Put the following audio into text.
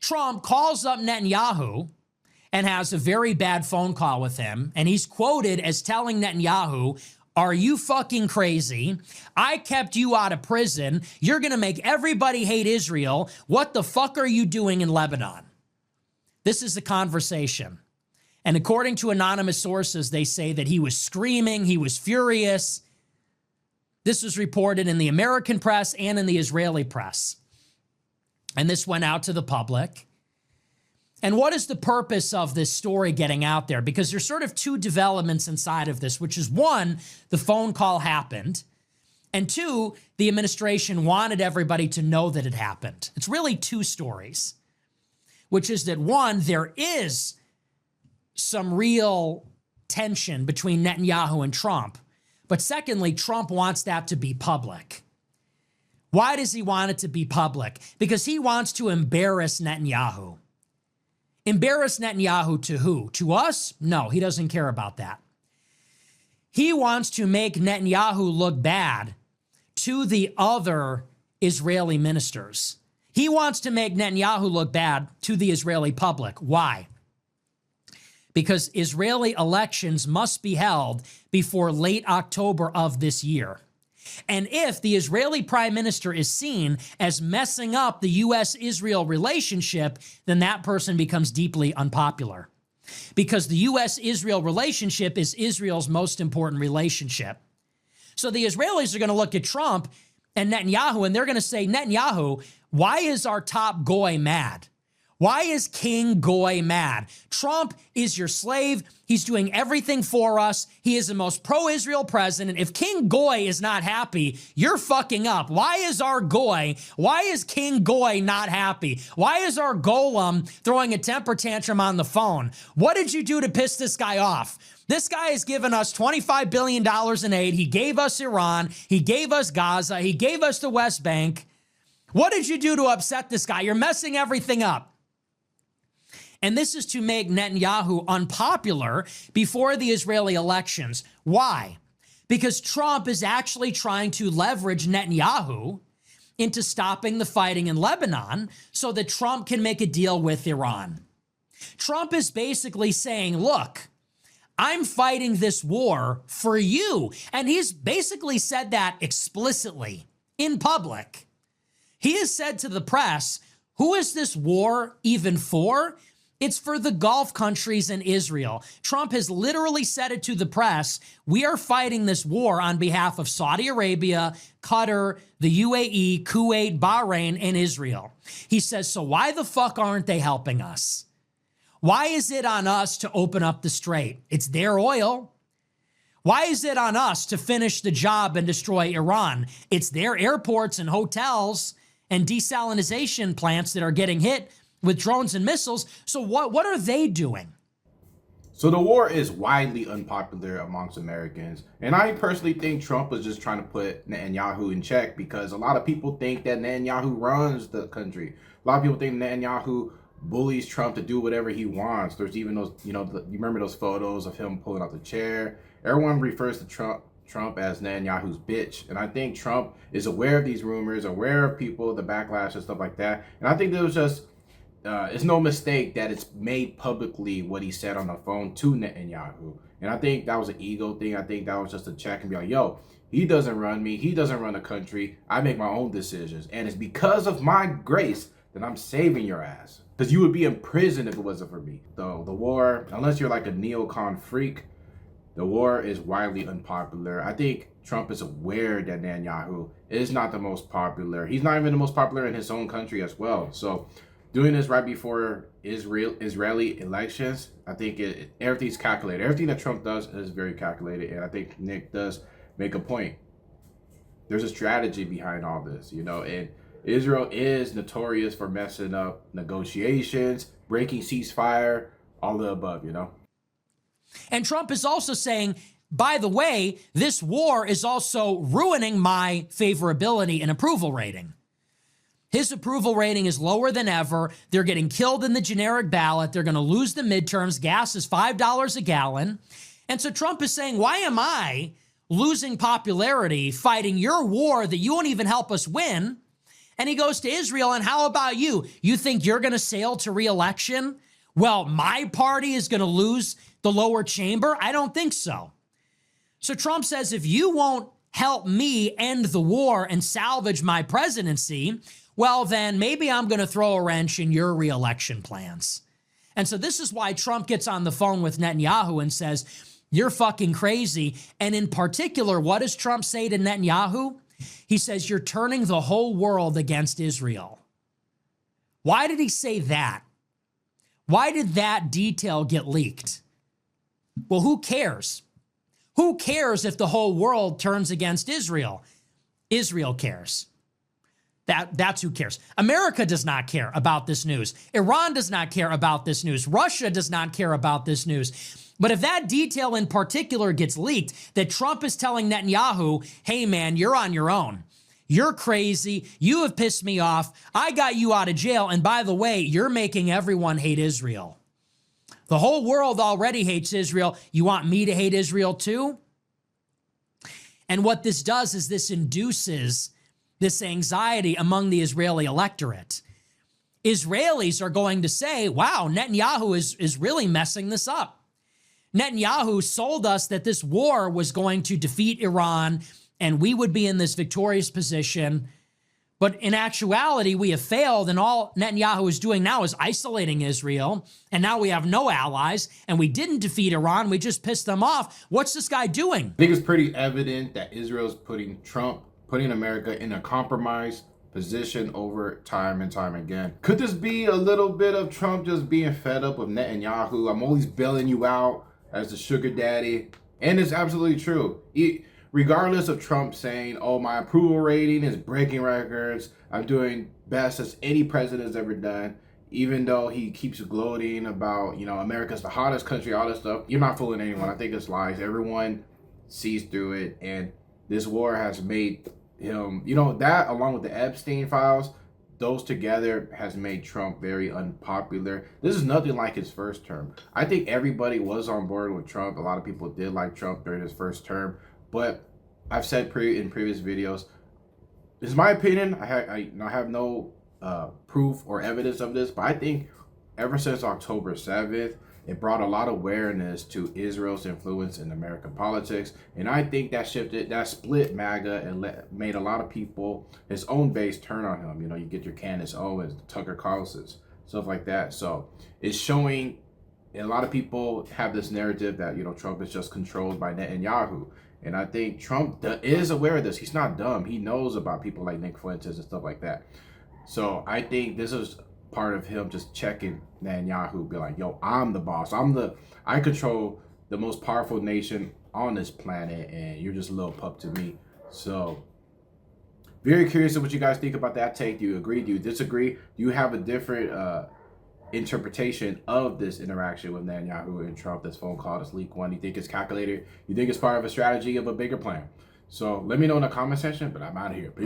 Trump calls up Netanyahu and has a very bad phone call with him. And he's quoted as telling Netanyahu, "Are you fucking crazy? I kept you out of prison. You're going to make everybody hate Israel. What the fuck are you doing in Lebanon?" This is the conversation. And according to anonymous sources, they say that he was screaming, he was furious. This was reported in the American press and in the Israeli press. And this went out to the public. And what is the purpose of this story getting out there? Because there's sort of two developments inside of this, which is one, the phone call happened, and two, the administration wanted everybody to know that it happened. It's really two stories, which is that one, there is some real tension between Netanyahu and Trump. But secondly, Trump wants that to be public. Why does he want it to be public? Because he wants to embarrass Netanyahu. Embarrass Netanyahu to who? To us? No, he doesn't care about that. He wants to make Netanyahu look bad to the other Israeli ministers. He wants to make Netanyahu look bad to the Israeli public. Why? Because Israeli elections must be held before late October of this year. And if the Israeli prime minister is seen as messing up the U.S.-Israel relationship, then that person becomes deeply unpopular. Because the U.S.-Israel relationship is Israel's most important relationship. So the Israelis are going to look at Trump and Netanyahu, and they're going to say, "Netanyahu, why is our top goy mad? Why is King Goy mad? Trump is your slave. He's doing everything for us. He is the most pro-Israel president. If King Goy is not happy, you're fucking up. Why is our Goy, why is King Goy not happy? Why is our golem throwing a temper tantrum on the phone? What did you do to piss this guy off? This guy has given us $25 billion in aid. He gave us Iran. He gave us Gaza. He gave us the West Bank. What did you do to upset this guy? You're messing everything up." And this is to make Netanyahu unpopular before the Israeli elections. Why? Because Trump is actually trying to leverage Netanyahu into stopping the fighting in Lebanon so that Trump can make a deal with Iran. Trump is basically saying, look, I'm fighting this war for you. And he's basically said that explicitly in public. He has said to the press, who is this war even for? It's for the Gulf countries and Israel. Trump has literally said it to the press. We are fighting this war on behalf of Saudi Arabia, Qatar, the UAE, Kuwait, Bahrain, and Israel. He says, so why the fuck aren't they helping us? Why is it on us to open up the strait? It's their oil. Why is it on us to finish the job and destroy Iran? It's their airports and hotels and desalinization plants that are getting hit with drones and missiles. So what are they doing? So the war is widely unpopular amongst Americans. And I personally think Trump was just trying to put Netanyahu in check because a lot of people think that Netanyahu runs the country. A lot of people think Netanyahu bullies Trump to do whatever he wants. There's even those, you remember those photos of him pulling out the chair? Everyone refers to Trump as Netanyahu's bitch. And I think Trump is aware of these rumors, aware of people, the backlash and stuff like that. And I think there was just it's no mistake that it's made publicly what he said on the phone to Netanyahu. And I think that was an ego thing. I think that was just a check and be like, yo, he doesn't run me. He doesn't run the country. I make my own decisions. And it's because of my grace that I'm saving your ass. Because you would be in prison if it wasn't for me. So the war, unless you're like a neocon freak, the war is widely unpopular. I think Trump is aware that Netanyahu is not the most popular. He's not even the most popular in his own country as well. So doing this right before Israeli elections, I think everything's calculated. Everything that Trump does is very calculated, and I think Nick does make a point. There's a strategy behind all this, and Israel is notorious for messing up negotiations, breaking ceasefire, all the above, And Trump is also saying, by the way, this war is also ruining my favorability and approval rating. His approval rating is lower than ever. They're getting killed in the generic ballot. They're going to lose the midterms. Gas is $5 a gallon. And so Trump is saying, why am I losing popularity fighting your war that you won't even help us win? And he goes to Israel, and how about you? You think you're going to sail to re-election? Well, my party is going to lose the lower chamber? I don't think so. So Trump says, if you won't help me end the war and salvage my presidency, well, then maybe I'm going to throw a wrench in your re-election plans. And so this is why Trump gets on the phone with Netanyahu and says, you're fucking crazy. And in particular, what does Trump say to Netanyahu? He says, you're turning the whole world against Israel. Why did he say that? Why did that detail get leaked? Well, who cares? Who cares if the whole world turns against Israel? Israel cares. That's who cares. America does not care about this news. Iran does not care about this news. Russia does not care about this news. But if that detail in particular gets leaked, that Trump is telling Netanyahu, hey man, you're on your own. You're crazy. You have pissed me off. I got you out of jail. And by the way, you're making everyone hate Israel. The whole world already hates Israel. You want me to hate Israel too? And what this does is this induces this anxiety among the Israeli electorate. Israelis are going to say, wow, Netanyahu is really messing this up. Netanyahu sold us that this war was going to defeat Iran and we would be in this victorious position. But in actuality, we have failed, and all Netanyahu is doing now is isolating Israel, and now we have no allies, and we didn't defeat Iran, we just pissed them off. What's this guy doing? I think it's pretty evident that Israel's putting America in a compromised position over time and time again. Could this be a little bit of Trump just being fed up with Netanyahu? I'm always bailing you out as the sugar daddy. And it's absolutely true. Regardless of Trump saying, oh, my approval rating is breaking records, I'm doing best as any president has ever done, even though he keeps gloating about, America's the hottest country, all this stuff, you're not fooling anyone. I think it's lies. Everyone sees through it. And this war has made him, that along with the Epstein files, those together has made Trump very unpopular. This is nothing like his first term. I think everybody was on board with Trump. A lot of people did like Trump during his first term. But I've said in previous videos, this is my opinion. I have no proof or evidence of this, but I think ever since October 7th, it brought a lot of awareness to Israel's influence in American politics. And I think that split MAGA and made a lot of people, his own base, turn on him. You get your Candace Owens, Tucker Carlson's, stuff like that. So it's showing, and a lot of people have this narrative that, Trump is just controlled by Netanyahu. And I think Trump is aware of this. He's not dumb. He knows about people like Nick Fuentes and stuff like that. So I think this is part of him just checking Netanyahu, be like, yo, I'm the boss. I control the most powerful nation on this planet, and you're just a little pup to me. So very curious of what you guys think about that take. Do you agree? Do you disagree? Do you have a different interpretation of this interaction with Netanyahu and Trump, this phone call, this leak one? You think it's calculated? You think it's part of a strategy of a bigger plan? So let me know in the comment section, but I'm out of here. Peace.